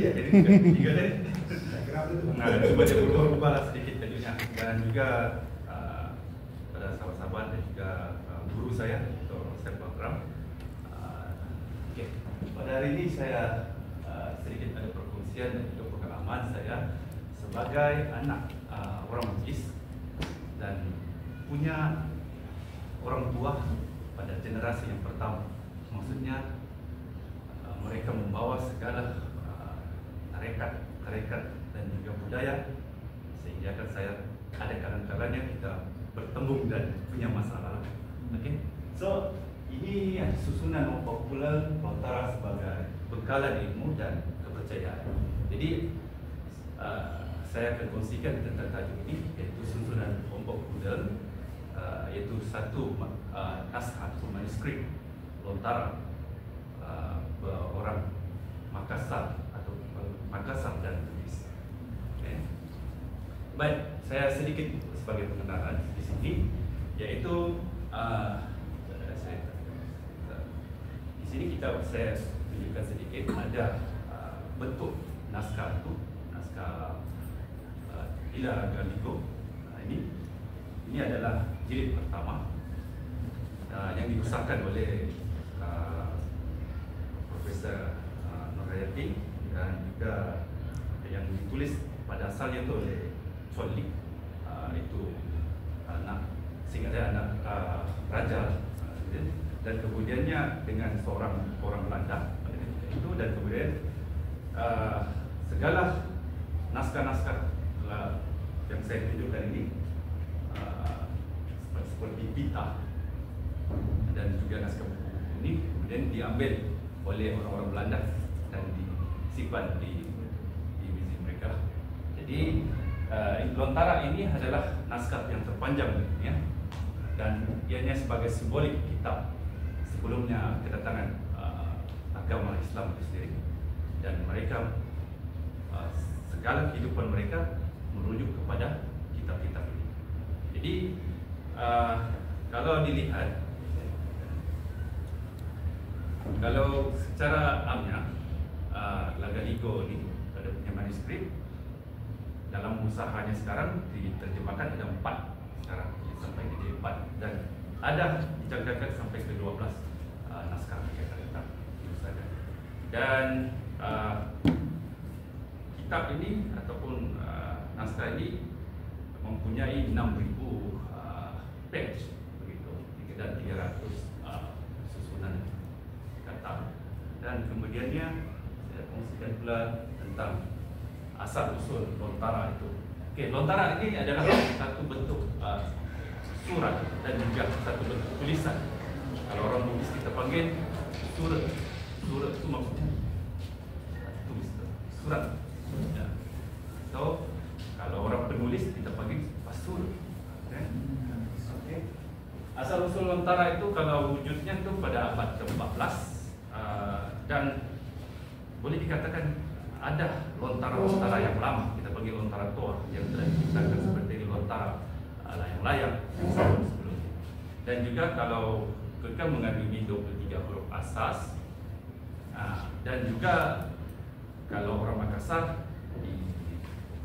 ya. Jadi tiga tadi. Nah, cuma dia berubah lah sedikit tajunya. Dan juga pada sahabat-sahabat dan juga guru saya atau Ustaz Bakram. Okay. Pada hari ini saya sedikit ada perkongsian dan juga pengalaman saya sebagai anak orang Bugis dan punya orang tua pada generasi yang pertama. Maksudnya mereka membawa segala tarekat dan juga budaya, sehingga kan saya ada kadang-kadangnya kita bertemu dan punya masalah. Okay? So ini susunan populer Lontara sebagai bekalan ilmu dan kepercayaan. Jadi saya akan kongsikan tentang tajuk ini, iaitu susunan populer, iaitu satu naskah atau manuskrip Lontara orang Makassar atau Makassar dan Bugis. Okay. Baik, saya sedikit sebagai pengenalan di sini, yaitu di sini saya tunjukkan sedikit ada bentuk naskah itu, naskah Ila Galigo. Ini adalah jilid pertama yang dibesarkan oleh Profesor Nurhayati dan juga yang ditulis pada asalnya itu oleh Chuan Lik, itu anak raja, dan kemudiannya dengan seorang orang Belanda pada ketika itu, dan kemudian segala naskah-naskah yang saya tunjukkan ini seperti pita dan juga naskah buku ini kemudian diambil oleh orang-orang Belanda dan disimpan di museum mereka. Jadi Lontara ini adalah naskah yang terpanjang di dunia dan ianya sebagai simbolik kitab sebelumnya kedatangan agama Islam itu sendiri, dan mereka segala kehidupan mereka merujuk kepada kitab-kitab ini. Jadi kalau dilihat, kalau secara amnya Lagaligo ini ada punya manuskrip, dalam usahanya sekarang diterjemahkan ada 4 sekarang sampai jadi 4, dan ada dijangkakan sampai ke 12 naskah yang akan datang diusahakan. Dan kitab ini ataupun naskah ini mempunyai 6.000 page begitu, dan 300 susunan kata. Dan kemudiannya saya kongsikan pula tentang asal usul Lontara itu. Okey, Lontara ini adalah satu bentuk surat dan juga satu bentuk tulisan. Kalau orang Bugis kita panggil surat. Surat itu maksudnya tulis, surat. Ya. So kalau orang penulis kita panggil pasul. Okay. Asal usul Lontara itu kalau wujudnya itu pada abad ke-14, dan boleh dikatakan ada Lontara yang lama, kita panggil Lontara tua, yang telah diciptakan seperti Lontara layang-layang sebelumnya. Dan juga kalau kita mengandungi 23 huruf asas, dan juga kalau orang Makassar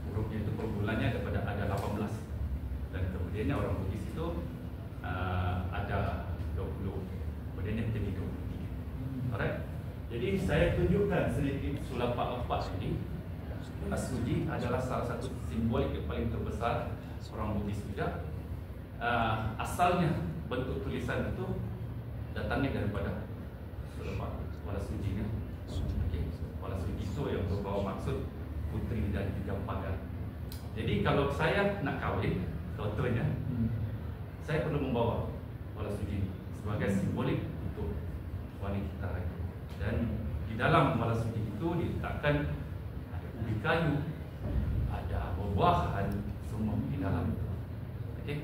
hurufnya itu perbulannya ada 18, dan kemudiannya orang Bugis itu ada 20, kemudiannya jadi 23. Alright. Jadi saya tunjukkan sedikit sulap Pak ini. Suji adalah salah satu simbolik yang paling terbesar orang Bugis juga. Asalnya bentuk tulisan itu datangnya daripada sulap Wala Sujinya. Okay. Wala Suji itu yang berbawa maksud putri dan juga pagar. Jadi kalau saya nak kahwin, contohnya, saya perlu membawa Wala Suji sebagai simbolik untuk wanita itu. Dan di dalam Wala Suji itu diletakkan ada ubi kayu, ada buah-buahan, semua di dalam itu. Okay.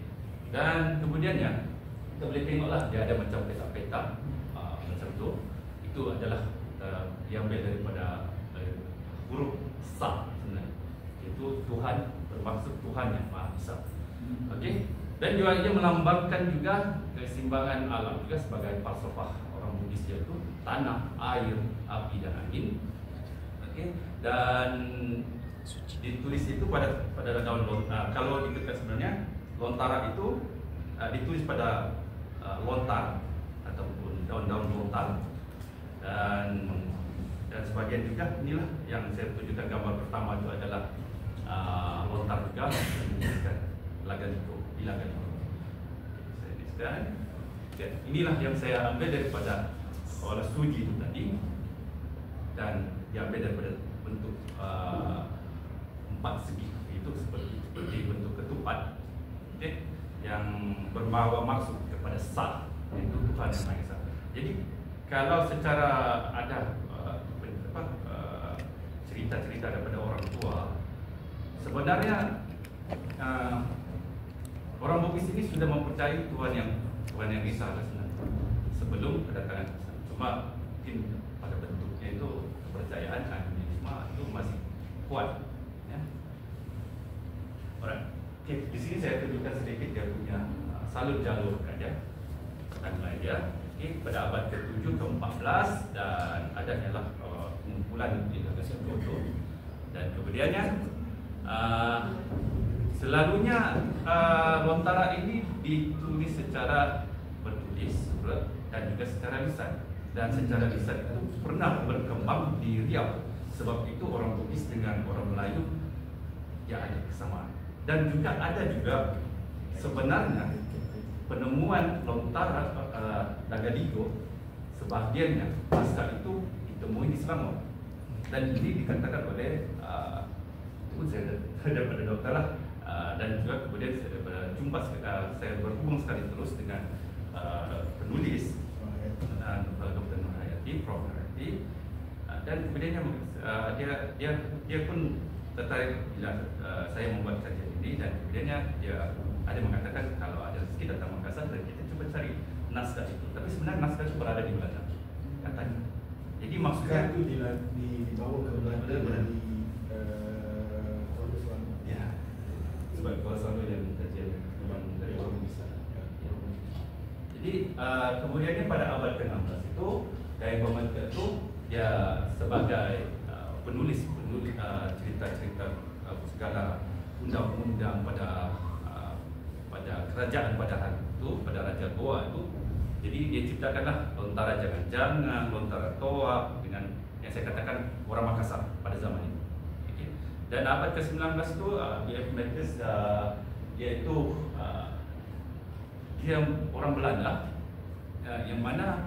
Dan kemudiannya kita boleh tengoklah dia ada macam petak-petak macam tu. Itu adalah diambil daripada huruf Sa sebenarnya. Itu Tuhan, bermaksud Tuhan yang Maha Esa. Okey. Dan juga ia melambangkan juga keseimbangan alam juga sebagai falsafah orang Bugis, iaitu tanah, air, api dan angin. Okay. Dan ditulis itu pada daun lontar. Kalau dikatakan sebenarnya lontara itu ditulis pada lontar ataupun daun-daun lontar, dan sebagian juga inilah yang saya tunjukkan gambar pertama itu adalah lontar juga Lagaligo, di Lagaligo. Saya tuliskan. Ya, inilah yang saya ambil daripada olah suji itu tadi, dan diambil daripada bentuk 4 segi itu seperti bentuk ketupat, okay, yang berbawa maksud kepada Sa, itu Tuhan yang Maha Esa. Jadi kalau secara ada cerita-cerita daripada orang tua, sebenarnya orang Bugis ini sudah mempercayai Tuhan yang Esa sebelum kedatangan Isa. Cuma mungkin pada bentuknya itu kepercayaan animisme itu masih kuat. Ya. Alright. Okay, di sini saya tunjukkan sedikit dia punya salur jalur kerja timeline dia. Okay, pada abad ke-7 ke-14 dan adanya lah kumpulan di Indonesia Toto, dan kemudiannya selalunya lontara ini ditulis secara bertulis dan juga secara lisan, dan secara lisan itu pernah berkembang di Riau. Sebab itu orang Bugis dengan orang Melayu ya ada kesamaan. Dan juga ada juga sebenarnya penemuan lontara Lagaligo sebagiannya pasca itu ditemui di Selangor, dan ini dikatakan oleh itu saya daripada dokter lah, dan juga kemudian saya jumpa saya berhubung sekali terus dengan penulis Dr. Nur Hayati, Prof. Hayati, dan kemudiannya dia pun tertarik bila saya membuat kajian ini, dan kemudiannya dia ada mengatakan kalau ada rezeki datang Makassar dan kita coba cari naskah itu. Tapi sebenarnya naskah itu berada di Belanda, katanya. Jadi maksudnya itu dibawa ke Belanda dari Kuala Selangor. Ya, sebab Kuala Selangor yang kajian memang dari orang bisa. Jadi kemudiannya pada abad ke-16 itu Kyai Pemangka itu dia sebagai penulis cerita-cerita segala undang-undang pada kerajaan pada hari itu, pada Raja Goa itu. Jadi dia ciptakanlah lontara jangan-jangan, lontara toa dengan yang saya katakan orang Makassar pada zaman itu. Okay. Dan abad ke-19 itu D.F. Matthews yaitu dia orang Belanda yang mana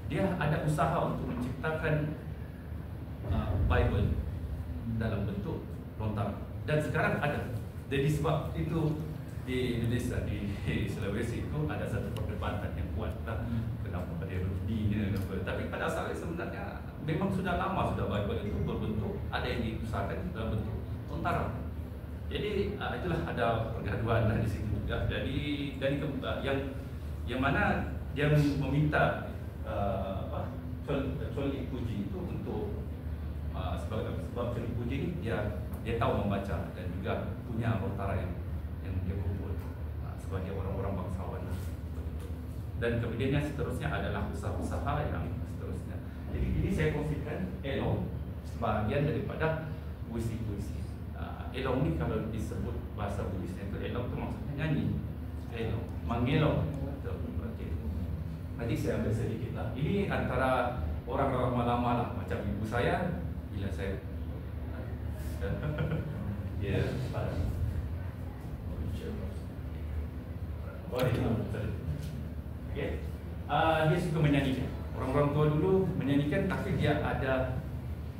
dia ada usaha untuk menciptakan Bible dalam bentuk lontara, dan sekarang ada. Jadi sebab itu di Indonesia, di Sulawesi itu ada satu perdebatan yang kuat lah, kenapa dia ruginya, tapi pada asalnya sebenarnya memang sudah lama sudah Bible itu berbentuk, ada yang diusahakan dalam bentuk lontara. Jadi itulah ada pergaduhan lah di situ juga. Jadi dari yang mana dia meminta Chol Ikuji itu untuk sebab Chol Ikuji ini dia tahu membaca dan juga punya lontara yang dia kumpul sebagai orang-orang bangsawan. Dan kemudiannya seterusnya adalah usaha-usaha yang seterusnya. Jadi ini saya kongsikan elong sebagian daripada puisi-puisi. Elong ini kalau disebut bahasa Bugisnya itu elong itu maksudnya nyanyi. Elong, mengelong. Okay. Nanti saya ambil sedikit lah. Ini antara orang-orang lama lah, macam ibu saya bila saya ya, okay. Dia suka menyanyikan. Orang-orang tua dulu menyanyikan, tapi dia ada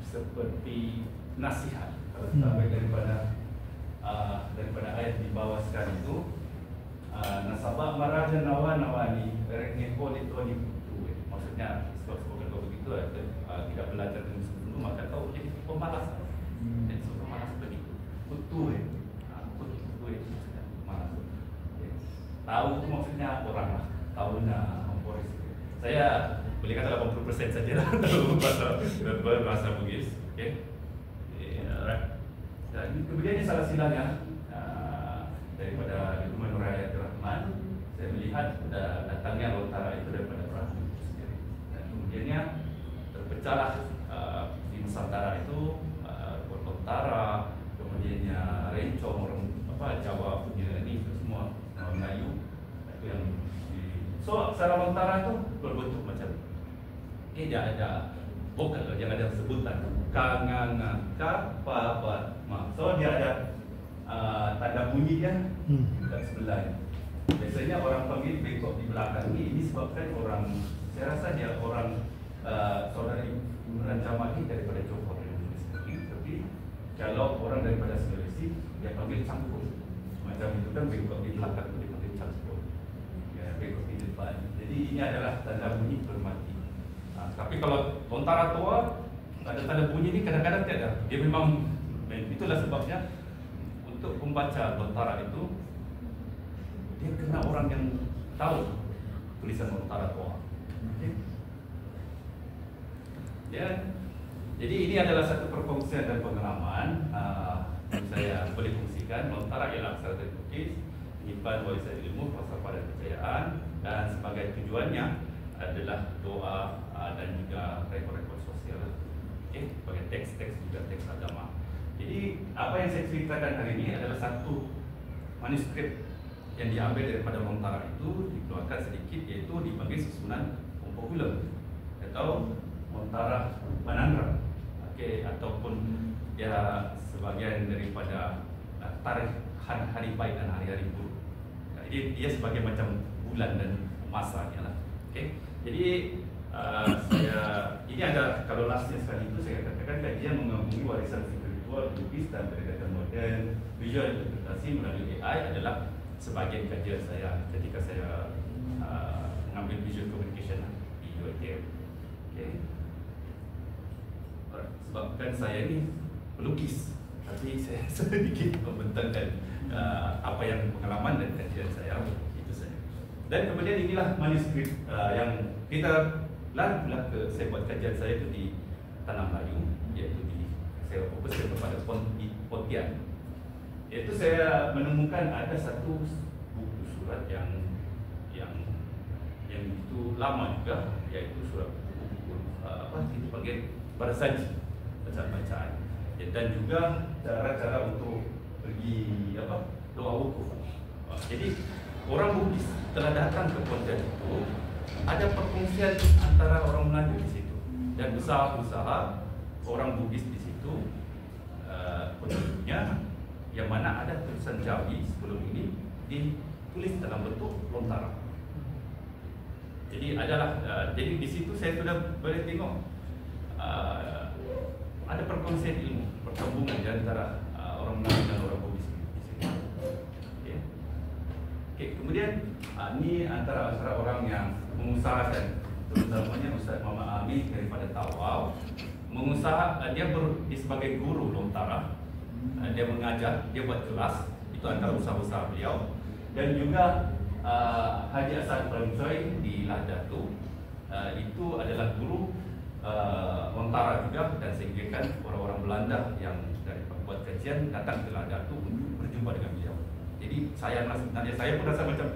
seperti nasihat. Kalau kita ambil daripada ayat di bawah sekarang itu, nasabah maraja nawani rekneko ditoni putu. Maksudnya sebab kalau begitu tidak belajar dulu maka tahu jadi pemalas. Dan pemalas begitu. Putu malas. Tahu itu maksudnya orang lah, tahunya memporis. Saya boleh kata 80% saja lah tahu bahasa Bugis. Okay. Alright. Dan kemudian ini salah silanya daripada Dr. Nur Hayati Rahman, saya melihat datangnya lontara itu daripada Prabu itu sendiri. Dan kemudiannya terpecahlah di Nusantara itu rencong, orang Jawa punya ni semua Melayu itu yang so secara lontara tu berbentuk macam dia ada vokal, yang ada sebutan kanganga pa ma. So dia ada tanda bunyi dia kat sebelah ni. Biasanya orang panggil bengkok di belakang ni. Ini sebabkan orang, saya rasa dia orang saudara Imran Jamal ni daripada Johor. Tapi kalau orang daripada Sulawesi dia panggil cangkul. Macam itu kan bengkok di belakang tu dia panggil cangkul. Ya, bengkok di depan. Jadi ini adalah tanda bunyi bermati. Tapi kalau lontara tua, tanda-tanda bunyi ni kadang-kadang tiada. Dia memang, itulah sebabnya untuk membaca lontara itu dia kena orang yang tahu tulisan lontara tua. Okay. Ya, jadi ini adalah satu perkongsian dan pengalaman saya boleh kongsikan. Lontara ialah aksara tertukis, menyimpan warisan ilmu, falsafah dan kepercayaan, dan sebagai tujuannya adalah doa dan juga rekod-rekod sosial. Okay, sebagai teks-teks juga teks agama. Jadi apa yang saya ceritakan hari ini adalah satu manuskrip yang diambil daripada lontara itu, dikeluarkan sedikit, iaitu dipanggil susunan Pompohulem atau lontara Banandra. Okay, ataupun dia sebagian daripada tarikh hari baik dan hari-hari buruk. Jadi dia sebagai macam bulan dan masanya lah. Okay. Jadi ini ada, kalau lastnya sekali itu saya katakan kajian menggabungi warisan spiritual, lukis dan pendekatan modern, visual interpretasi melalui AI adalah sebagian kajian saya ketika saya mengambil visual communication di UiTM. Okay. Sebabkan saya ni pelukis, tapi saya sedikit membentangkan apa yang pengalaman dan kajian saya itu saja. Dan kemudian inilah manuskrip yang kita pula saya buat kajian saya itu di Tanah Melayu, iaitu saya fokuskan kepada Pontian. Iaitu saya menemukan ada satu buku surat yang itu lama juga, iaitu surat buku itu panggil Barasaji, bacaan-bacaan, dan juga cara-cara untuk pergi doa wukuf. Jadi orang Bugis telah datang ke Pontian itu, ada perkongsian antara orang Melayu di situ dan usaha-usaha orang Bugis di situ, penduduknya yang mana ada tulisan Jawi sebelum ini ditulis dalam bentuk lontara. Jadi adalah jadi di situ saya sudah boleh tengok ada perkongsian ilmu, perkabungan di antara orang Melayu dan orang Bugis di situ. Okay, kemudian ini antara orang yang mengusahakan, terutamanya Ustaz Muhammad Amin daripada Tawau, dia sebagai guru lontara, dia mengajar, dia buat kelas, itu antara usaha-usaha beliau. Dan juga Haji Asad Pramsoy di Lahdatu, itu adalah guru lontara juga, dan sehinggakan orang-orang Belanda yang dari pembuat kajian datang ke Lahdatu untuk berjumpa dengan beliau. Jadi sayanglah sebenarnya, saya pun rasa macam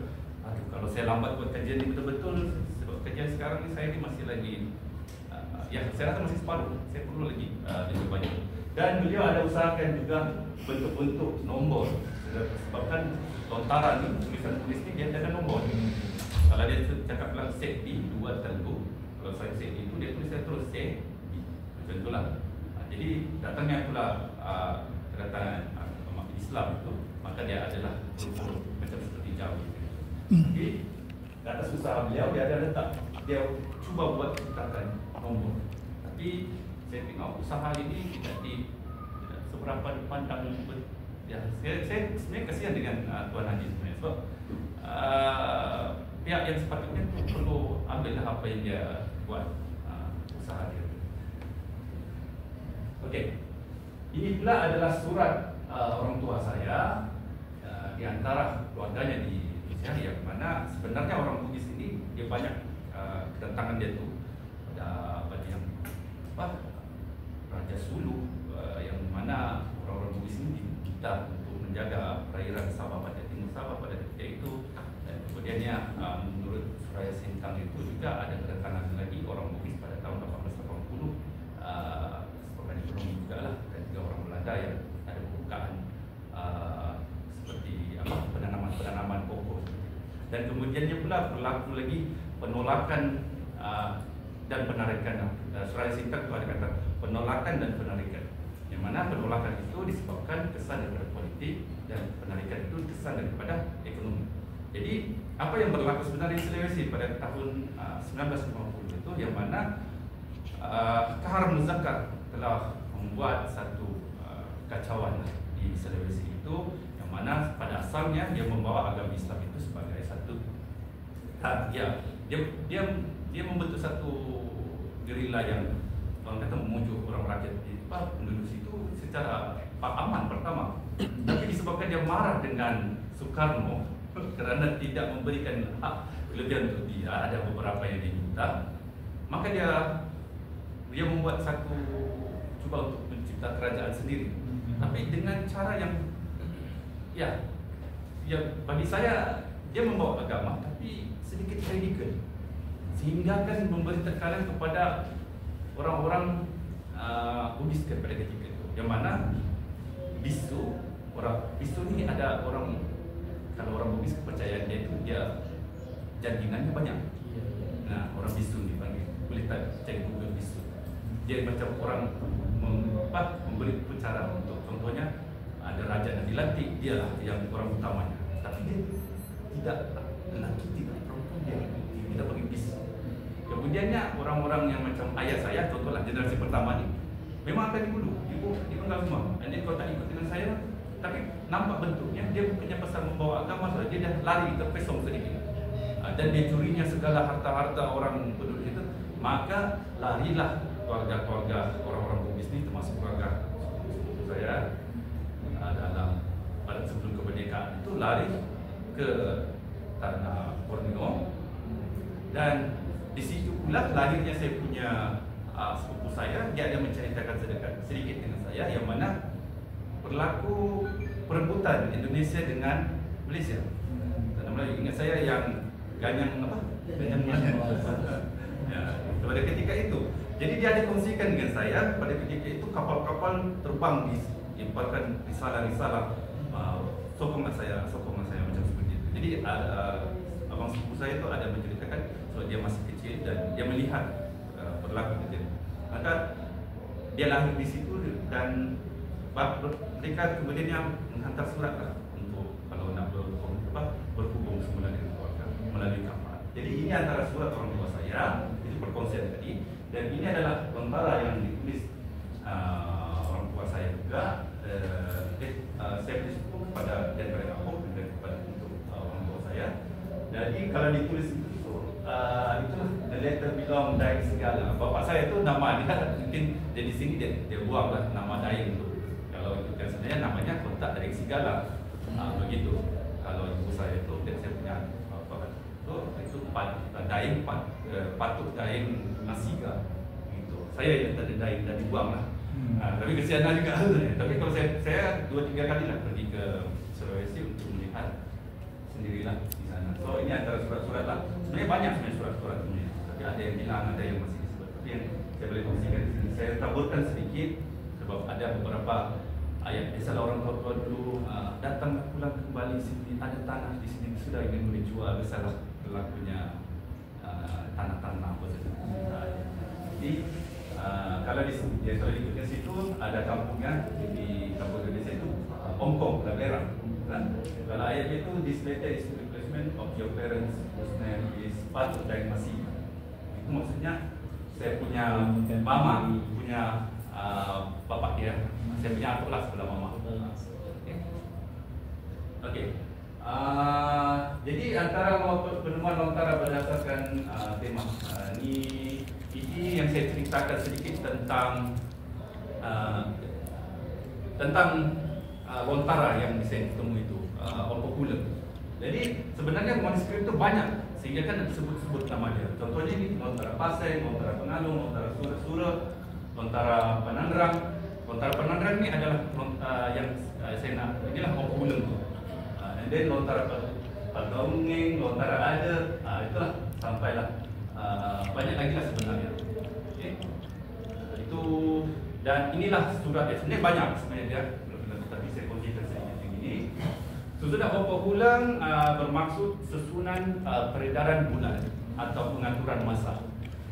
aduh, kalau saya lambat buat kajian ini betul-betul, sebab kajian sekarang ni saya ni masih lagi ya saya rasa masih separuh, saya perlu lagi lebih banyak. Dan beliau ada usahakan juga bentuk-bentuk nombor, sebabkan lontara ni, tulisan-tulis ni dia ada nombor. Kalau dia cakap bilang set D 2 tentu, kalau saya set D itu dia tulis terus set D, macam itulah. Jadi datangnya pula kedatangan umat Islam itu, maka dia adalah macam seperti Jawi. Jadi di atas usaha beliau dia ada letak, dia cuba buat ciptakan nombor. Tapi saya tengok usaha ini tidak seberapa dipandang. Ya, saya sebenarnya kasihan dengan Tuan Haji sebenarnya, sebab pihak yang sepatutnya perlu ambillah apa yang dia buat usaha dia. Okey, ini pula adalah surat orang tua saya di antara keluarganya di Indonesia, yang mana sebenarnya orang Bugis ini dia banyak kedatangan dia tu ada yang Raja Sulu, yang mana orang-orang Bugis ini diminta untuk menjaga perairan Sabah pada timur Sabah pada ketika itu. Dan kemudiannya menurut Suraya Sintang itu juga ada kedatangan lagi orang Bugis pada tahun 1880, sebagai ekonomi juga lah, dan juga orang Belanda yang ada pembukaan Dan kemudiannya pula berlaku lagi penolakan dan penarikan. Suraya Sintang itu ada kata penolakan dan penarikan, yang mana penolakan itu disebabkan kesan daripada politik dan penarikan itu kesan daripada ekonomi. Jadi apa yang berlaku sebenarnya di Sulawesi pada tahun 1950 itu, yang mana Kahar Muzakkar telah membuat satu kacauan di Sulawesi itu, yang mana pada asalnya dia membawa agama Islam itu sebagai satu dia membentuk satu gerila yang orang kata memujuk orang rakyat di penduduk situ secara aman pertama. Tapi disebabkan dia marah dengan Soekarno kerana tidak memberikan hak kelebihan untuk dia, ada beberapa yang dia minta, maka dia membuat satu cuba untuk mencipta kerajaan sendiri, tapi dengan cara yang bagi saya dia membawa agama tapi sedikit radikal, sehingga kan memberi tekanan kepada orang-orang Buddhis pada ketika itu, yang mana bisu ni ada orang, kalau orang Buddhis kepercayaan dia itu dia jantinannya banyak. Nah, orang bisu ni panggil, boleh tak cari Google bisu. Dia macam orang memberi pencara untuk, contohnya ada raja yang dilantik, dia lah yang orang utamanya, tapi dia tidak lelaki, tidak perempuan, dia kita panggil bisu. Kemudiannya orang-orang yang macam ayah saya, contohlah generasi pertama ni, memang akan dibunuh, dipenggal semua. Jadi kalau tak ikut dengan saya, tapi nampak bentuknya dia bukannya pasal membawa agama saja, dia dah lari terpesong sedikit, dan dia curinya segala harta-harta orang penduduk itu. Maka larilah keluarga-keluarga orang-orang Bugis ni, termasuk keluarga saya dalam pada sebelum kemerdekaan itu, lari ke tanah Borneo, dan di situ pula lahirnya saya punya sepupu saya. Dia ada menceritakan sedikit dengan saya, yang mana berlaku perebutan Indonesia dengan Malaysia. Tanah Melayu, ingat saya yang Ganyang apa? Ganyang ya, pada ketika itu. Jadi dia ada kongsikan dengan saya pada ketika itu kapal-kapal terbang dilemparkan risalah-risalah, sokongan saya macam seperti itu. Jadi abang sepupu saya itu ada menceritakan soal dia masih kecil dan dia melihat berlaku kejadian. Maka dia lahir di situ, dan mereka kemudiannya menghantar surat lah untuk kalau nak berhubung semula dengan keluarga melalui kapal. Jadi ini antara surat orang tua saya, itu perkongsian tadi, dan ini adalah lontara yang ditulis orang tua saya juga. Saya tulis itu kepada daripada aku dan kepada untuk orang tua saya. Jadi kalau ditulis itu itulah the letter belong Daeng Segala. Bapak saya itu nama dia mungkin jadi sini dia buanglah nama Daeng itu. Kalau itu kan sebenarnya namanya Kontak Daeng Segala. Begitu. Kalau ibu saya itu dan saya punya bapak itu Daeng Patut Daeng Nasiga. Gitu. Saya yang tak ada Daeng dan dibuanglah. Tapi kesianan juga. Tapi kalau saya 2-3 kali lah pergi ke Sulawesi untuk melihat sendirilah di sana. So ini antara surat-surat lah. Sebenarnya banyak surat-surat ini. Tapi ada yang hilang, ada yang masih disebut. Tapi yang saya boleh kongsikan di sini, saya taburkan sedikit sebab ada beberapa ayat. Biasalah orang tua dulu datang pulang kembali sini, ada tanah di sini sudah ingin boleh jual. Biasalah berlakunya tanah-tanah apa saja. Jadi kalau di situ ada kampungnya, di kampung Indonesia itu Ongkong, Labera. Kalau ayat itu, this letter is replacement of your parents whose name is Patut Daeng Nasiga. Itu maksudnya saya punya mama, punya bapak dia, saya punya atuk lah sebelah mama. Okey. Jadi antara penemuan lontara berdasarkan tema ini yang saya ceritakan sedikit tentang lontara yang saya ketemu itu, popular. Jadi sebenarnya manuskrip itu banyak, sehingga kan disebut-sebut nama dia. Contohnya ini lontara Paseng, lontara Pengalung, lontara Sura-Sura, lontara Penandrang. Lontara Penandrang ini adalah yang saya nak, inilah popular tu. And then lontara Pagaungeng, lontara ada, itulah sampailah banyak lagi lah sebenarnya. Okay. Itu dan inilah surat dia. Sebenarnya banyak sebenarnya dia, tapi saya kongsikan sedikit yang ini. Susunan pokok bulan bermaksud susunan peredaran bulan atau pengaturan masa.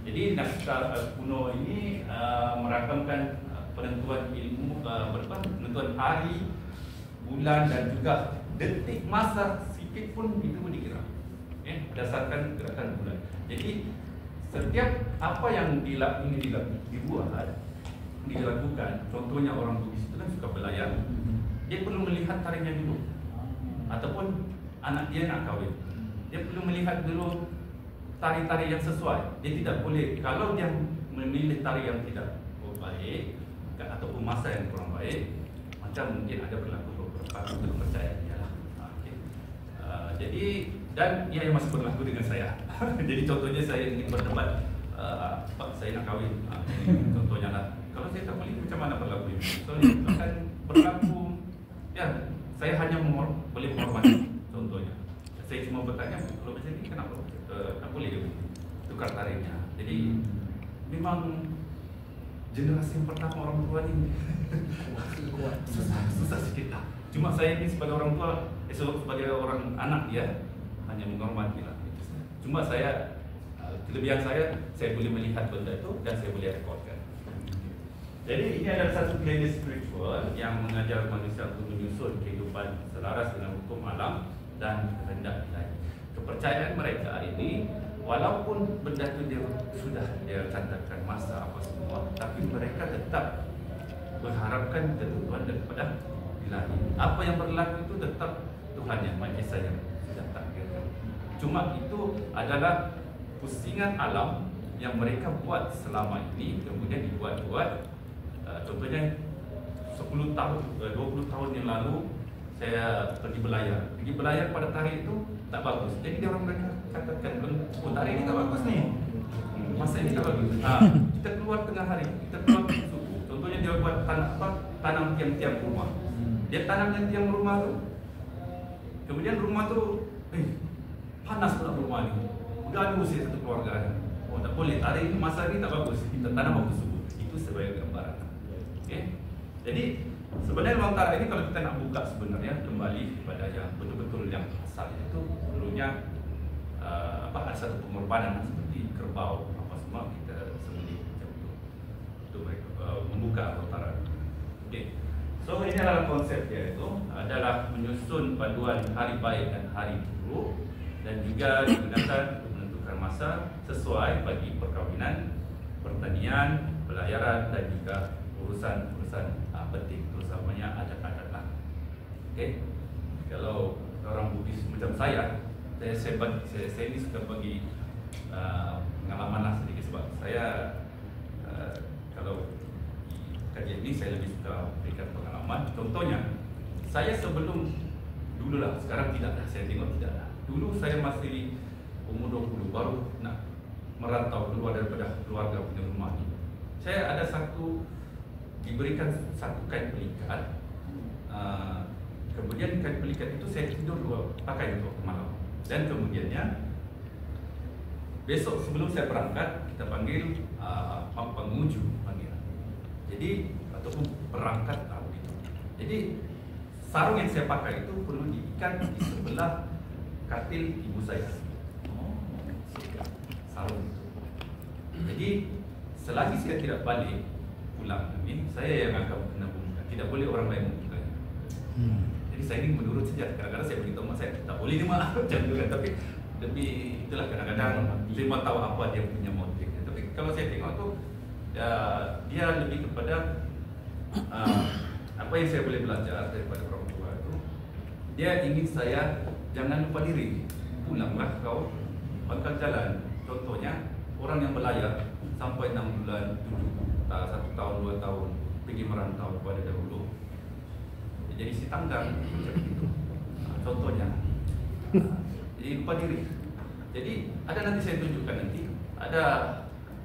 Jadi naskah kuno ini merakamkan penentuan ilmu, penentuan hari, bulan dan juga detik masa sikit pun itu pun dikira. Berdasarkan gerakan bulan. Jadi setiap apa yang ingin dilakukan, contohnya orang Bugis itu kan suka berlayar, dia perlu melihat tarinya dulu, ataupun anak dia nak kahwin, dia perlu melihat dulu tari-tari yang sesuai. Dia tidak boleh, kalau dia memilih tari yang tidak baik ataupun masa yang kurang baik, macam mungkin ada berlaku beberapa kepercayaan dia lah. Jadi dan ia yang masih berlaku dengan saya. Jadi contohnya saya ingin berdebat, Pak saya nak kahwin, contohnya lah. Kalau saya tak boleh, macam mana berlaku ini? So akan berlaku, ya saya hanya boleh menghormati. Contohnya, saya cuma bertanya, kalau macam ini kenapa tak boleh tukar tariknya? Jadi memang generasi yang pertama orang tua ini susah sikit lah. Cuma saya ini sebagai orang tua, sebagai orang anak dia hanya menghormati lah. Cuma saya, kelebihan saya boleh melihat benda itu dan saya boleh rekodkan. Jadi ini adalah satu nilai spiritual yang mengajar manusia untuk menyusun kehidupan selaras dengan hukum alam dan kehendak ilahi. Kepercayaan mereka ini, walaupun benda itu dia sudah dia candarkan masa apa semua, tapi mereka tetap mengharapkan ketentuan daripada ilahi. Apa yang berlaku itu tetap Tuhan yang Maha Esa yang sudah takdirkan. Cuma itu adalah pusingan alam yang mereka buat selama ini, kemudian dibuat-buat. Contohnya 10 tahun, 20 tahun yang lalu saya pergi belayar pada tarik itu tak bagus. Jadi dia orang mereka katakan, oh tarik ini tak bagus nih, masa ini tak bagus. Kita keluar tengah hari, kita keluar subuh. Contohnya dia buat tanam tiang-tiang rumah. Dia tanamnya tiang rumah tu, kemudian rumah tu panas pula rumah ni. Udah usir satu keluarga. Oh tak boleh, tarik ini masa ini tak bagus, kita tanam waktu subuh. Itu sebagai gambaran. Okay. Jadi sebenarnya lontar ini kalau kita nak buka sebenarnya kembali kepada yang betul-betul yang asal itu perlunya ada satu pengorbanan seperti kerbau apa semua kita sembelih macam itu untuk membuka lontaran. Okay. So ini adalah konsep dia, itu adalah menyusun paduan hari baik dan hari buruk dan juga digunakan untuk menentukan masa sesuai bagi perkahwinan, pertanian, pelayaran dan juga urusan-urusan penting, terutamanya adat-adat lah. Okay. Kalau orang Bugis macam saya ini suka bagi pengalaman lah sedikit sebab saya kalau kajian ini saya lebih suka berikan pengalaman. Contohnya, saya sebelum dulu lah, sekarang tidak dah, saya tengok tidak dah. Dulu saya masih umur 20 baru nak merantau keluar daripada keluarga punya rumah ni. Saya ada diberikan satu kain pelikat. Kemudian kain pelikat itu saya tidur pakai untuk malam. Dan kemudiannya besok sebelum saya berangkat kita panggil penguju panggil. Jadi ataupun perangkat gitu. Jadi sarung yang saya pakai itu perlu diikat di sebelah katil ibu saya. Sarung itu. Jadi selagi saya tidak balik pulang ini, saya yang akan kena bunga. Tidak boleh orang lain membukanya. Jadi saya ini menurut saja. Kadang-kadang saya beritahu mak saya, tak boleh ni mak macam tu kan. Tapi lebih itulah kadang-kadang saya mahu tahu apa dia punya motif. Tapi kalau saya tengok tu dia lebih kepada apa yang saya boleh belajar daripada orang tua itu. Dia ingin saya jangan lupa diri. Pulanglah kau bakal jalan. Contohnya orang yang berlayar sampai 6 bulan, 1 tahun, 2 tahun pergi merantau pada dahulu. Jadi si tanggang macam itu. Contohnya. Jadi lupa diri. Jadi ada nanti saya tunjukkan nanti. Ada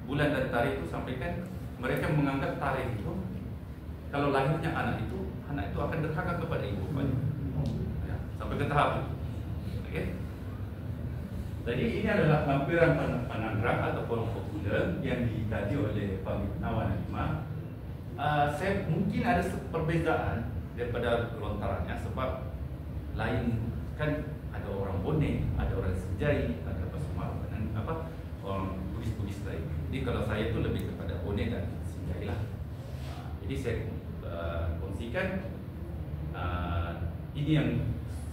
bulan dan tarikh itu sampaikan mereka menganggap tarikh itu kalau lahirnya anak itu akan derhaka kepada ibu bapanya. Ya, sampai ke tahap itu. Okey. Jadi ini adalah lampiran Panandrang atau kelompok bulan yang dikaji oleh Pak Nawan Halimah. Saya mungkin ada perbezaan daripada lontarannya sebab lain kan, ada orang Bone, ada orang Senjai, ada orang Bugis lain. Jadi kalau saya itu lebih kepada Bone dan Senjai lah. Jadi saya kongsikan ini yang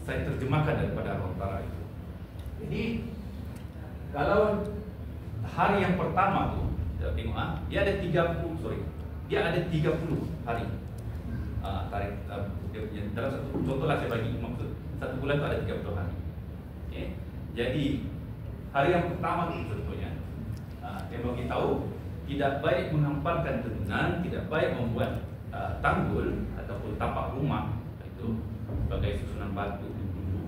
saya terjemahkan daripada Lontara itu. Jadi kalau hari yang pertama tu kita tengok dia ada 30 hari. Tarik dia punya dalam satu contohlah saya bagi maksud satu bulan tu ada 30 hari. Okay. Jadi hari yang pertama tu contohnya dia bagi tahu tidak baik menghamparkan tenunan, tidak baik membuat tanggul ataupun tapak rumah itu sebagai susunan batu dulu.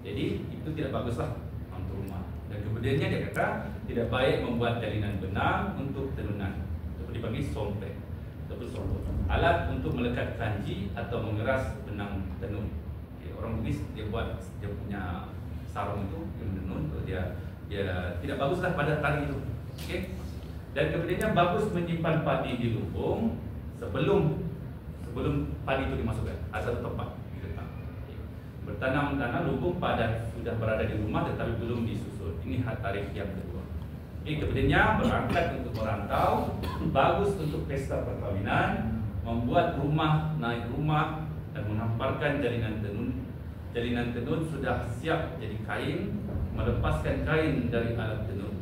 Jadi itu tidak baguslah untuk rumah. Dan kemudiannya dia kata tidak baik membuat jalinan benang untuk tenunan. Itu dipanggil sompek ataupun sompek. Alat untuk melekat kanji atau mengeras benang tenun. Okay, orang Bugis dia buat dia punya sarung itu yang tenun itu dia tidak baguslah pada tali itu. Okey. Dan kemudiannya bagus menyimpan padi di lubung sebelum padi itu dimasukkan asal tempat diletak. Okay. Bertanam tanah lubung pada sudah berada di rumah tetapi belum disusun. Ini hak tarikh yang kedua. Okay, kemudiannya berangkat untuk merantau, bagus untuk pesta perkawinan, membuat rumah, naik rumah dan menghamparkan jalinan tenun. Jalinan tenun sudah siap jadi kain, melepaskan kain dari alat tenun.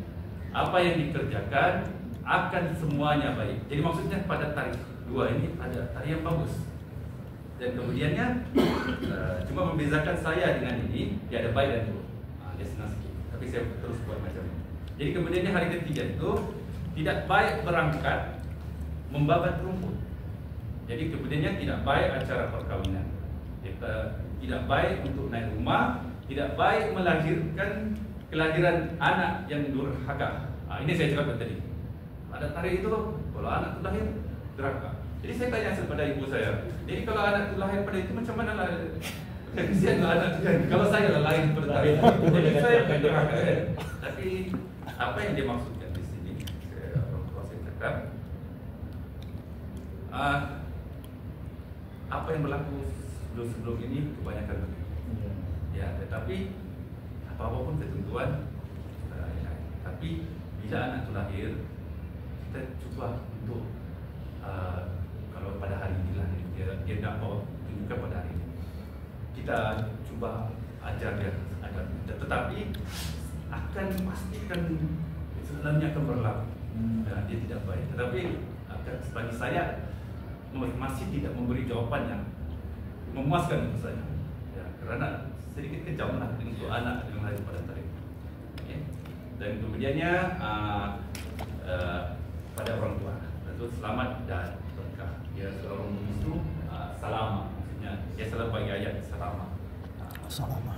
Apa yang dikerjakan akan semuanya baik. Jadi maksudnya pada tarikh 2 ini ada tarikh yang bagus. Dan kemudiannya cuma membezakan saya dengan ini, dia ada baik dan buruk. Dia senang sikit. Tapi saya terus buat macam ini. Jadi kemudiannya hari ketiga itu tidak baik berangkat membabat rumput. Jadi kemudiannya tidak baik acara perkawinan. Tidak baik untuk naik rumah, tidak baik melahirkan kelahiran anak yang durhaka. Ini saya cakap tadi. Ada tarikh itu kalau anak itu lahir durhaka. Jadi saya tanya kepada ibu saya. Jadi kalau anak itu lahir pada itu macam mana lah? Kesian lah anak kan. Kalau saya lah lahir pada tarikh. Jadi saya bukan durhaka. Tapi apa yang dia maksudkan di sini? Orang tua saya cakap. Apa yang berlaku sebelum ini kebanyakan begitu. Ya, tetapi apa-apapun ketentuan. Tapi bila anak itu lahir, kita cuba untuk kalau pada hari ini lah dia nak bawa tunjukkan pada hari ini, kita cuba ajar dia agar, tetapi akan pastikan sebenarnya akan berlaku. Dia tidak baik, tetapi bagi saya masih tidak memberi jawapan yang memuaskan untuk saya. Ya, kerana sedikit kejam lah untuk anak yang lahir pada tarikh. Okay. Dan kemudiannya pada orang tua, tentu selamat dan berkah. Dia seorang Bugis itu salama, maksudnya dia selalu bagi ayat salama. Salama.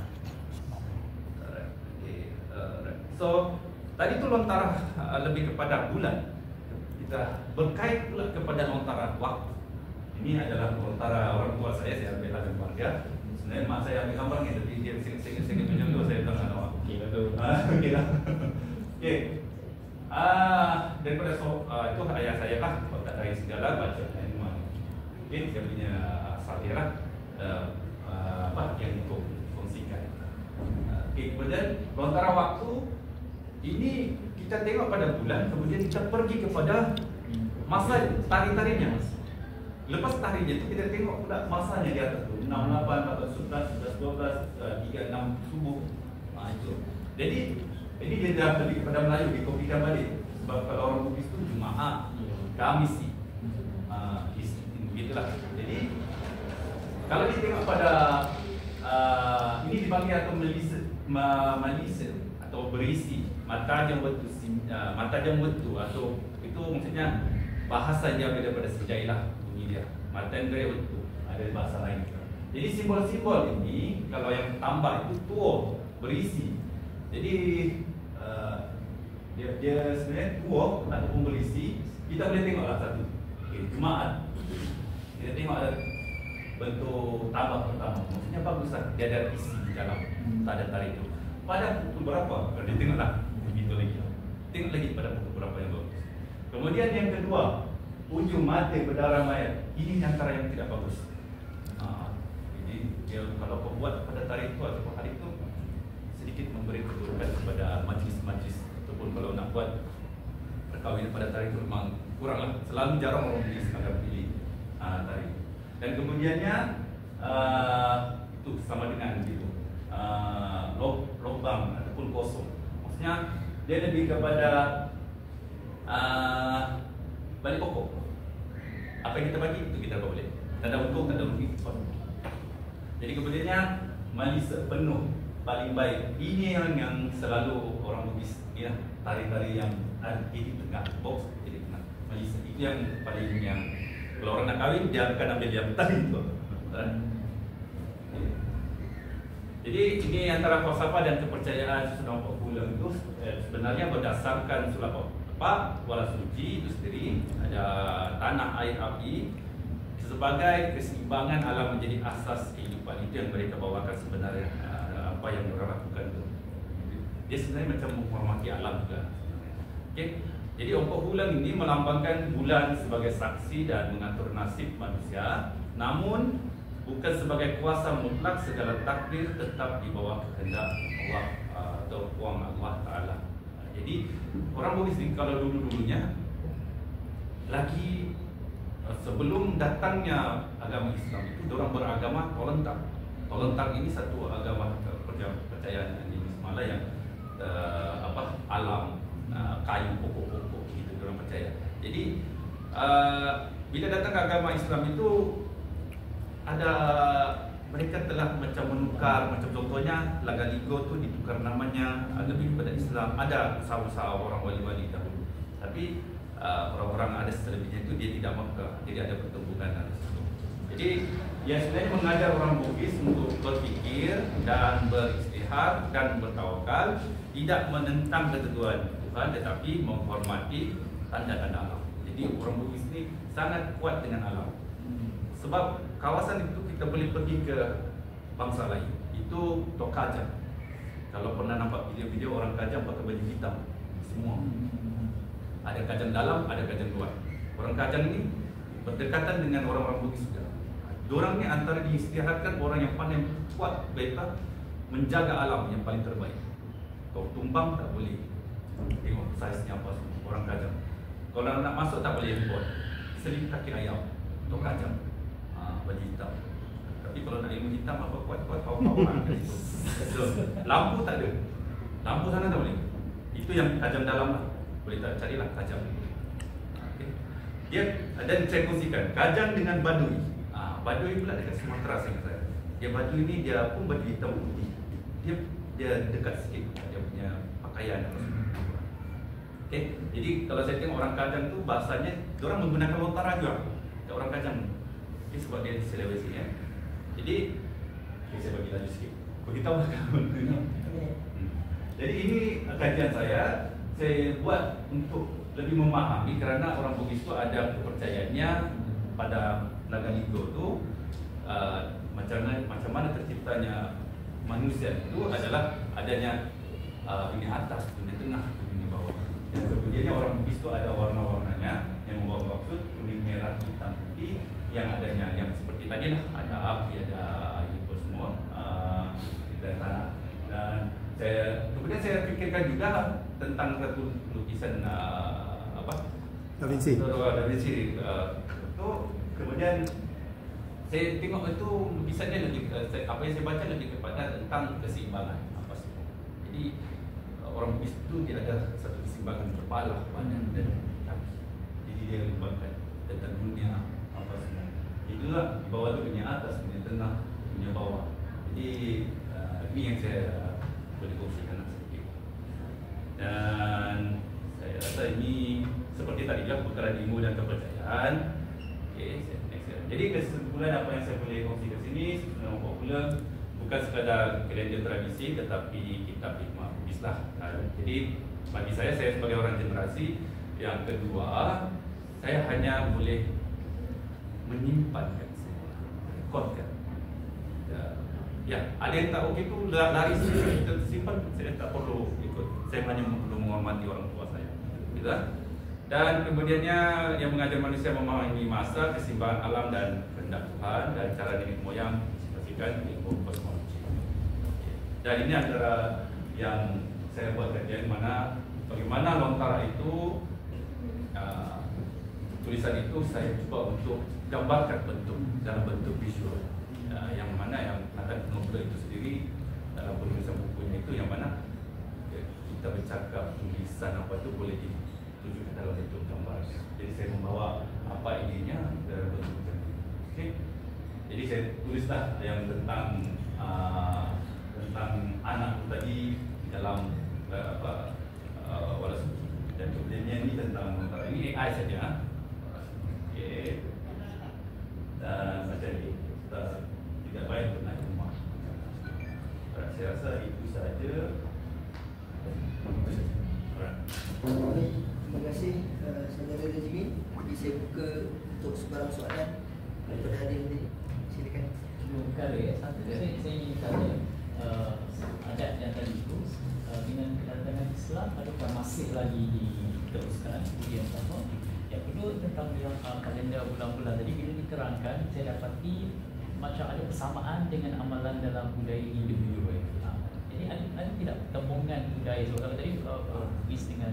So tadi itu lontara lebih kepada bulan. Kita berkait pula kepada lontara waktu. Ini adalah lontara orang tua saya ambil dari keluarga. Sebenarnya mak saya ambil gambarnya, tapi dia sengit-sengit macam tu, saya tak tahu. Okey, betul. Okey lah. Okey. Daripada itu ayah saya lah, tak dari segala baca ilmuwan. Okey, dia punya sarjana lah. Apa yang dikongsikan. Okey, kemudian lontara waktu ini kita tengok pada bulan, kemudian kita pergi kepada masa tarik-tariknya. Lepas tariknya itu kita tengok pula masanya di atas tu 68, 11, 12, 36 subuh. Itu. Jadi ini dia dah lebih kepada Melayu, dikopikan balik. Sebab kalau orang Bugis itu Jumaat, Khamis, begitulah. Jadi kalau kita tengok pada ini dipanggil atau malise atau berisi mata jam wetu atau itu maksudnya bahasa dia daripada sejailah bunyi dia. Mata yang wetu ada bahasa lain. Jadi simbol-simbol ini kalau yang tambah itu tuo berisi. Jadi dia sebenarnya tuo ataupun berisi. Kita boleh tengoklah satu. Okay, Jumaat. Kita tengok ada bentuk tambah pertama. Maksudnya baguslah dia ada isi di dalam. Tak ada tarik itu. Pada pukul berapa? Kalau dia tengoklah begitu lagi. Tengok lagi pada pukul berapa yang bagus. Kemudian yang kedua, ujung mata berdarah mayat. Ini antara yang tidak bagus. Jadi dia kalau kau buat pada tarikh itu atau hari itu sedikit memberi kedudukan kepada majlis-majlis, ataupun kalau nak buat perkahwinan pada tarikh itu memang kurang lah. Selalu jarang orang Bugis akan pilih tarikh. Dan kemudiannya itu sama dengan gitu, lubang ataupun kosong. Maksudnya dia lebih kepada balik pokok. Apa yang kita bagi itu kita boleh. Tak ada untung, tak ada rugi. Jadi kemudiannya majlis penuh paling baik. Ini yang selalu orang Bugis ni lah, tari-tari yang di tengah box, jadi tengah majlis itu yang paling yang kalau orang nak kahwin dia akan ambil yang tadi tu. Jadi ini antara falsafah dan kepercayaan susunan popular itu sebenarnya berdasarkan sulap wala suci itu sendiri, ada tanah, air, api sebagai keseimbangan alam menjadi asas kehidupan. Itu yang mereka bawakan sebenarnya, apa yang mereka lakukan itu. Dia sebenarnya macam menghormati alam juga. Okay? Jadi ongkok bulan ini melambangkan bulan sebagai saksi dan mengatur nasib manusia, namun bukan sebagai kuasa mutlak. Segala takdir tetap di bawah kehendak Allah atau kuasa Allah Ta'ala. Jadi orang Bugis ni kalau dulu-dulunya lagi sebelum datangnya agama Islam itu orang beragama Tolentang. Tolentang ini satu agama kepercayaan di Malaya yang alam, kayu, pokok-pokok gitu orang percaya. Jadi bila datang ke agama Islam itu ada mereka telah macam menukar, macam contohnya Lagaligo tu ditukar namanya lebih kepada Islam. Ada usaha-usaha orang wali-wali dahulu, tapi orang-orang ada selebihnya itu dia tidak Mekah, jadi ada pertumbuhan dari situ. Jadi dia sebenarnya mengajar orang Bugis untuk berfikir dan beristihad dan bertawakal, tidak menentang ketentuan Tuhan tetapi menghormati tanda-tanda alam. Jadi orang Bugis ni sangat kuat dengan alam. Sebab kawasan itu kita boleh pergi ke bangsa lain. Itu Tok Kajang. Kalau pernah nampak video-video orang Kajang pakai baju hitam semua. Ada Kajang dalam, ada Kajang luar. Orang Kajang ini berdekatan dengan orang-orang Bugis juga. Diorang ni antara diistirahatkan orang yang paling kuat beta menjaga alam yang paling terbaik. Kau tumbang tak boleh. Tengok saiznya apa semua orang Kajang. Kalau nak masuk tak boleh import. Selim kaki ayam Tok Kajang. Baju hitam. Tapi kalau nak ilmu hitam apa kuat-kuat kawan-kawan kat situ. So, lampu tak ada. Lampu sana tak boleh. Itu yang Kajang dalam lah. Boleh tak carilah Kajang. Okay. Dia dan saya kongsikan Kajang dengan Baduy. Baduy pula dekat Sumatera saya. Dia Baduy ni dia pun baju hitam putih. Dia dekat sikit dia punya pakaian. Okay. Jadi kalau saya tengok orang Kajang tu bahasanya diorang menggunakan Lontara juga. Orang Kajang. Okay, sebab dia di Sulawesi ya. Jadi saya bagi laju sikit. Beritahu kawan. Jadi ini kajian saya buat untuk lebih memahami kerana orang Bugis itu ada kepercayaannya pada Lagaligo tu macam mana terciptanya manusia itu adalah adanya dunia atas, dunia tengah, dunia bawah. Dan kemudiannya orang Bugis itu ada warna-warnanya yang membawa maksud kuning, merah, hitam, putih. Yang adanya yang seperti tadi lah, ada api, ada air semua, dan tanah. Dan kemudian saya fikirkan juga tentang satu lukisan Da Vinci. Da Vinci itu kemudian saya tengok itu lukisannya lebih apa yang saya baca lebih kepada tentang keseimbangan apa semua. Jadi orang Bugis itu dia ada satu keseimbangan kepala, badan dan kaki. Jadi dia libatkan tentang dunia apa semua. Itulah di bawah itu dunia atas, dunia tengah, dunia bawah. Jadi ini yang saya boleh kongsikan sedikit. Dan saya rasa ini seperti tadi juga perkara ilmu dan kepercayaan. Okay, next. Jadi kesimpulan apa yang saya boleh kongsi ke sini sebenarnya popular bukan sekadar kalender tradisi tetapi kitab hikmah Bugis lah. Jadi bagi saya sebagai orang generasi yang kedua, saya hanya boleh menyimpankan semua, rekodkan. Ya, ada yang tak okey tu lari sini, kita simpan, saya tak perlu ikut. Saya hanya perlu menghormati orang tua saya. Gitu kan? Dan kemudiannya yang mengajar manusia memahami masa, keseimbangan alam dan kehendak Tuhan dan cara nenek moyang, menggunakan ilmu kosmologi. Dan ini antara yang saya buat kajian mana bagaimana Lontara itu tulisan itu saya cuba untuk gambarkan bentuk dalam bentuk visual, yang mana yang akan novel itu sendiri dalam penulisan bukunya itu yang mana kita bercakap tulisan apa itu boleh ditunjukkan dalam bentuk gambar. Jadi saya membawa apa idenya dalam bentuk gambar. Okay. Jadi saya tulislah yang tentang anak itu tadi di dalam wala suci, dan kemudiannya ini tentang ini AI saja. Okay. Dan macam ini kita tidak baik untuk naik rumah. Saya rasa itu saja. Terima kasih saudara Rajmi. Jadi saya buka untuk sebarang soalan daripada hadir ini. Silakan. Perkara satu saya ingin tanya adat yang tadi itu dengan kedatangan Islam adakah masih lagi diteruskan? Kemudian pertama, yang kedua tentang yang kalender bulan-bulan tadi bila diterangkan saya dapati macam ada persamaan dengan amalan dalam budaya individu. Jadi ada tidak gabungan budaya so, kalau tadi Bugis dengan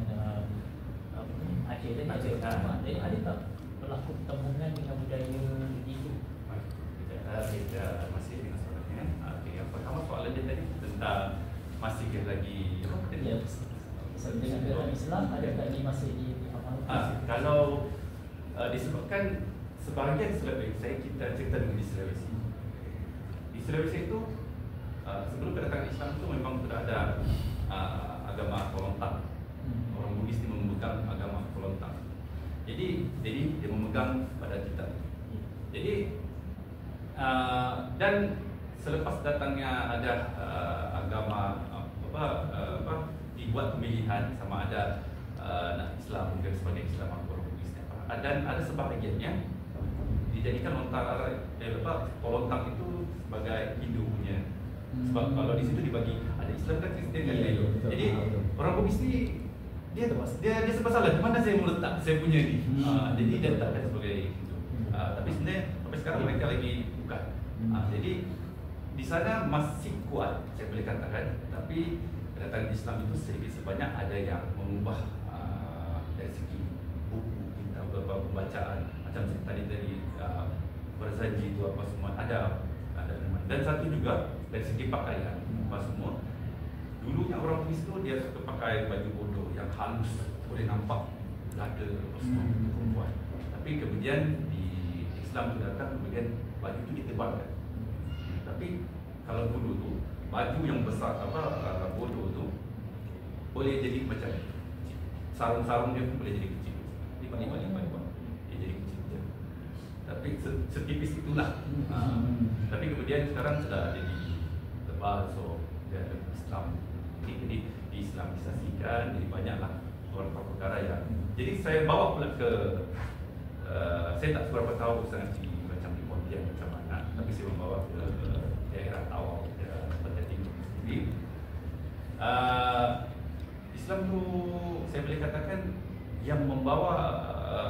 Aceh tadi ada sama. Jadi ada tak berlaku pertemuan dengan budaya itu? Kita masih dengan soalannya. Okay, yang pertama soalan dia tadi tentang masih lagi Ya, dengan dalam Islam adakah ini masih diamalkan? Kalau disebutkan sebahagian Sulawesi, kita cerita dulu di Sulawesi. Di Sulawesi itu sebelum kedatangan Islam itu memang sudah ada agama Kolontang. Orang Bugis ini memegang agama Kolontang. Jadi dia memegang pada kitab. Jadi dan selepas datangnya ada agama dibuat pemilihan sama ada nak Islam mungkin sebagai Islam atau orang Bugis dan ada sebahagiannya dijadikan Kolontang itu sebagai Hindu punya. Sebab kalau di situ dibagi ada Islam dan Kristian kan. Jadi orang Bugis ni dia serba salah di mana saya meletak saya punya ni. Jadi dia letakkan sebagai Hindu. Tapi sebenarnya sampai sekarang mereka lagi bukan. Jadi di sana masih kuat saya boleh katakan, tapi kedatangan Islam itu sedikit sebanyak ada yang mengubah dari segi buku kita beberapa pembacaan macam tadi berjanji itu apa semua ada dan satu juga dari segi pakaian apa semua. Dulunya orang Bugis itu dia suka pakai baju bodoh yang halus boleh nampak dada apa semua perempuan, tapi kemudian di Islam itu datang kemudian baju itu ditebalkan. Tapi kalau dulu tu baju yang besar bodoh tu boleh jadi macam sarung-sarung dia pun boleh jadi kecil. Lipat dia jadi kecil. Tapi setipis itulah. Tapi kemudian sekarang sudah jadi tebal, so dia ada Islam. Jadi diislamisasikan, jadi banyaklah beberapa perkara yang. Jadi saya bawa pula ke saya tak seberapa tahu sangat macam di Pontian macam mana, tapi saya membawa ke daerah Tawau, Pantai Timur sendiri. Islam tu saya boleh katakan yang membawa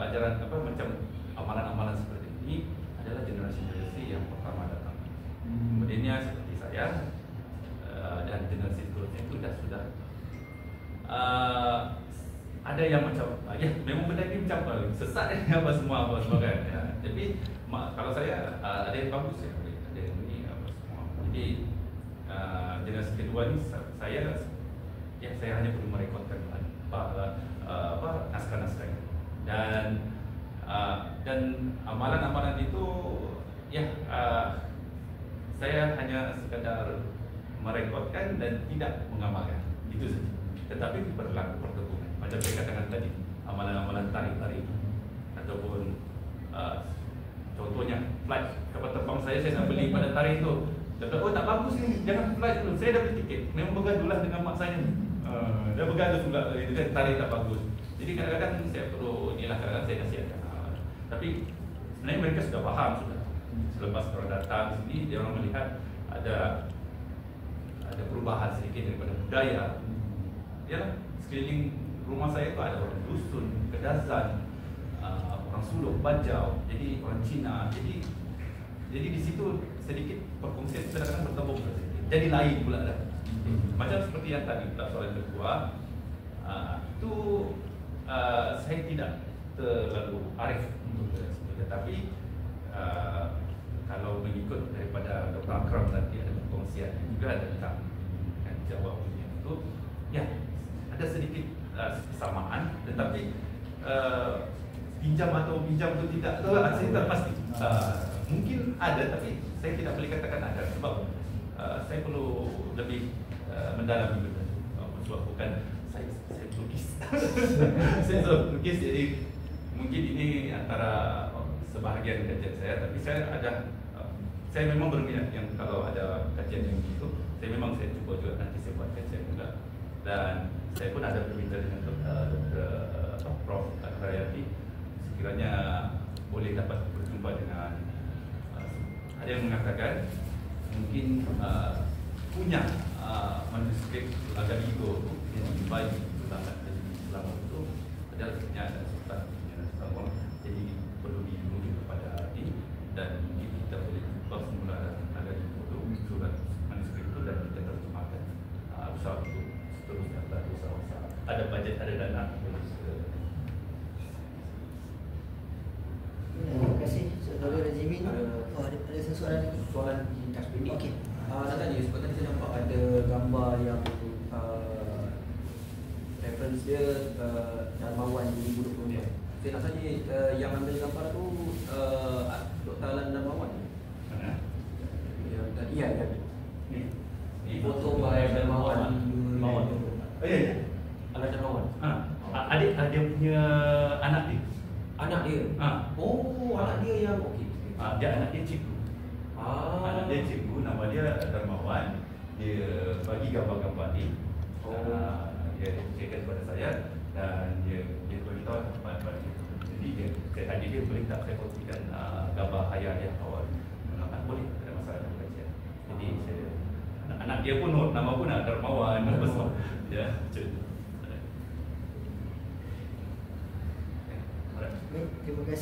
ajaran macam amalan-amalan seperti ini adalah generasi-generasi yang pertama datang. Kemudiannya seperti saya dan generasi seterusnya itu sudah ada yang macam memang benda ni macam sesat apa semua kan. Tapi kalau saya ada yang bagus ya, ada yang ini apa semua. Jadi generasi kedua ni saya hanya perlu merekodkan naskah-naskah itu dan amalan-amalan itu saya hanya sekadar merekodkan dan tidak mengamalkan itu saja. Tetapi berlaku pertemuan macam saya katakan tadi, amalan-amalan tarik-tarik ataupun contohnya flight kapal terbang saya nak beli pada tarik tu. Kata, oh tak bagus ni, jangan flight dulu. Saya dah beli tiket. Memang bergaduh dengan mak saya. Dah bergaduh pula itu kan tarik tak bagus. Jadi kadang-kadang saya perlu kadang-kadang saya nasihatkan. Tapi sebenarnya mereka sudah faham sudah. Selepas orang datang sini dia orang melihat ada perubahan sedikit daripada budaya. Yalah, sekeliling rumah saya tu ada orang dusun, Kedazan, orang Suluk, Bajau, jadi orang Cina. Jadi Jadi di situ sedikit perkongsian kadang-kadang bertembung jadi lain pula dah. Macam seperti yang tadi pula soalan kedua, itu saya tidak terlalu arif untuk sebetulnya, tapi kalau mengikut daripada Dr. Akram tadi ada perkongsian juga tentang jawabnya itu, ya ada sedikit kesamaan, tetapi pinjam atau pinjam itu tidak, saya tak pasti. Mungkin ada, tapi saya tidak boleh katakan ada sebab saya perlu lebih mendalami benda itu. Sebab bukan saya pelukis. Saya pelukis, jadi mungkin ini antara sebahagian kajian saya, tapi saya memang berminat yang kalau ada kajian yang begitu, saya cuba juga nanti saya buat kajian juga. Dan saya pun ada berbincang dengan Prof. Akrayati, sekiranya boleh dapat berjumpa dengan ada yang mengatakan mungkin punya manuskrip Agaligo yang dibayi selama itu adalah ada sultan, jadi perlu diuji kepada ini, dan mungkin kita boleh jumpa semula Agaligo itu surat manuskrip itu dan kita terjemahkan usaha itu seterusnya usaha ada bajet, ada dana. Terima kasih Saudara Razimin. Ada soalan lagi? Soalan ringkas pendek. Okey. Nak tanya, sebab tadi saya nampak ada gambar yang reference dia Darmawan 2024. Ya. Saya nak tanya, yang ambil gambar tu Dr. Alan Darmawan. Mana? Yang tadi, ya. Ni Foto by Darmawan. Oh ya. Alan Darmawan. Adik dia punya anak dia. Anak dia. Oh, anak dia yang okey. Dia anak dia cikgu. Anak dia cikgu, nama dia Darmawan. Dia bagi gambar-gambar ni. Dia ceritakan kepada saya dan dia beritahu kepada kita. Jadi adik dia boleh tak saya kongsikan gambar ayah awal. Boleh, ada masalah dengan kajian. Jadi anak dia pun nama pun Darmawan. Ya, macam tu. Baik, terima kasih.